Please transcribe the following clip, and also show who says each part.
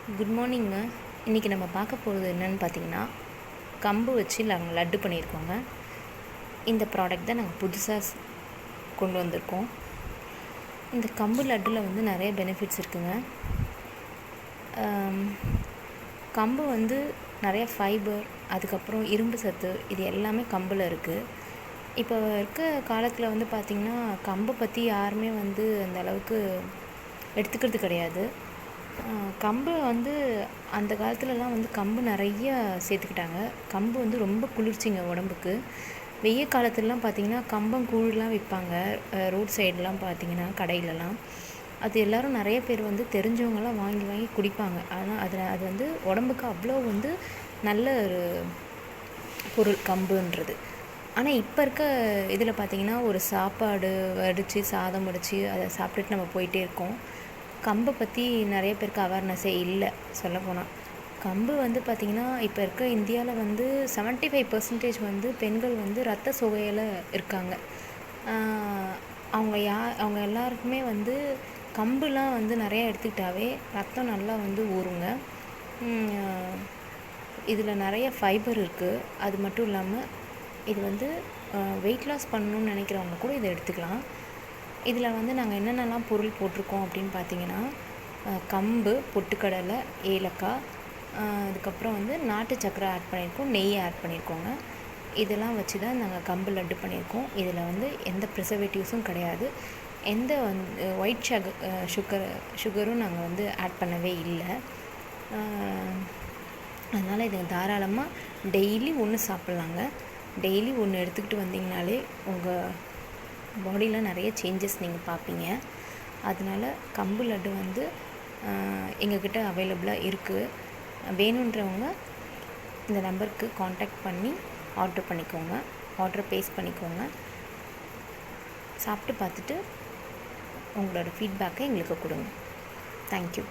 Speaker 1: Good மார்னிங்க. இன்றைக்கி நம்ம பார்க்க போகிறது என்னென்னு பார்த்தீங்கன்னா, கம்பு வச்சு நாங்கள் லட்டு பண்ணியிருக்கோங்க. இந்த ப்ராடக்ட் தான் நாங்கள் புதுசாக கொண்டு வந்திருக்கோம். இந்த கம்பு லட்டில் வந்து நிறைய பெனிஃபிட்ஸ் இருக்குங்க. கம்பு வந்து நிறைய ஃபைபர், அதுக்கப்புறம் இரும்பு சத்து, இது எல்லாமே கம்பில் இருக்குது. இப்போ இருக்க காலத்தில் வந்து பார்த்திங்கன்னா, கம்பை பற்றி யாருமே வந்து அந்த அளவுக்கு எடுத்துக்கிறது கிடையாது. கம்பு வந்து அந்த காலத்துலலாம் வந்து கம்பு நிறைய சேர்த்துக்கிட்டாங்க. கம்பு வந்து ரொம்ப குளிர்ச்சிங்க உடம்புக்கு. வெய்ய காலத்துலலாம் பார்த்திங்கன்னா கம்பங்கூழ்லாம் விற்பாங்க ரோட் சைடெலாம் பார்த்திங்கன்னா கடையிலலாம். அது எல்லோரும் நிறைய பேர் வந்து தெரிஞ்சவங்கலாம் வாங்கி வாங்கி குடிப்பாங்க. ஆனால் அது வந்து உடம்புக்கு அவ்வளோ வந்து நல்ல ஒரு பொருள் கம்புன்றது. ஆனால் இப்போ இருக்க இதில் பார்த்திங்கன்னா ஒரு சாப்பாடு வடித்து சாதம் வடித்து அதை சாப்பிட்டுட்டு நம்ம போயிட்டே இருக்கோம். கம்பை பற்றி நிறைய பேருக்கு அவேர்னஸே இல்லை சொல்லப்போனால். கம்பு வந்து பார்த்திங்கன்னா இப்போ இருக்க இந்தியாவில் வந்து 75% வந்து பெண்கள் வந்து இரத்த சோகையில் இருக்காங்க. அவங்க எல்லாருக்குமே வந்து கம்புலாம் வந்து நிறையா எடுத்துக்கிட்டாவே ரத்தம் நல்லா வந்து ஊறுங்க. இதில் நிறைய ஃபைபர் இருக்குது. அது மட்டும் இல்லாமல் இது வந்து வெயிட் லாஸ் பண்ணணுன்னு நினைக்கிறவங்க கூட இதை எடுத்துக்கலாம். இதில் வந்து நாங்கள் என்னென்னலாம் பொருள் போட்டிருக்கோம் அப்படின்னு பார்த்தீங்கன்னா, கம்பு, பொட்டுக்கடலை, ஏலக்காய், அதுக்கப்புறம் வந்து நாட்டு சக்கரை ஆட் பண்ணியிருக்கோம், நெய் ஆட் பண்ணியிருக்கோங்க. இதெல்லாம் வச்சு தான் நாங்கள் கம்பு லட்டு பண்ணியிருக்கோம். இதில் வந்து எந்த ப்ரிசர்வேட்டிவ்ஸும் கிடையாது. எந்த வந்து ஒயிட் சுகரும் நாங்கள் வந்து ஆட் பண்ணவே இல்லை. அதனால் இதை தாராளமாக டெய்லி ஒன்று சாப்பிட்லாங்க. டெய்லி ஒன்று எடுத்துக்கிட்டு வந்தீங்கனாலே உங்கள் பாடியில் நிறைய சேஞ்சஸ் நீங்கள் பார்ப்பீங்க. அதனால் கம்பு லட்டு வந்து எங்கக்கிட்ட அவைலபிளாக இருக்குது. வேணுன்றவங்க இந்த நம்பருக்கு காண்டாக்ட் பண்ணி ஆர்டர் பண்ணிக்கோங்க. ஆர்டர் ப்ளேஸ் பண்ணிக்கோங்க. சாப்பிட்டு பார்த்துட்டு உங்களோட ஃபீட்பேக்கை எங்களுக்கு கொடுங்க. தேங்க்யூ.